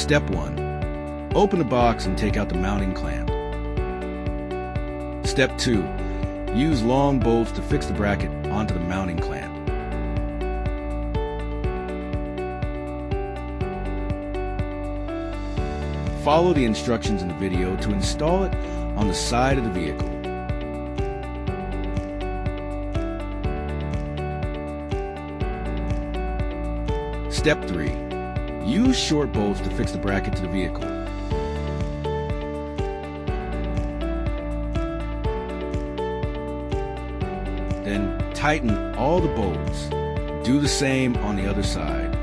Step 1. Open the box and take out the mounting clamp. Step 2. Use long bolts to fix the bracket onto the mounting clamp. Follow the instructions in the video to install it on the side of the vehicle. Step 3. Use short bolts to fix the bracket to the vehicle. Then tighten all the bolts. Do the same on the other side.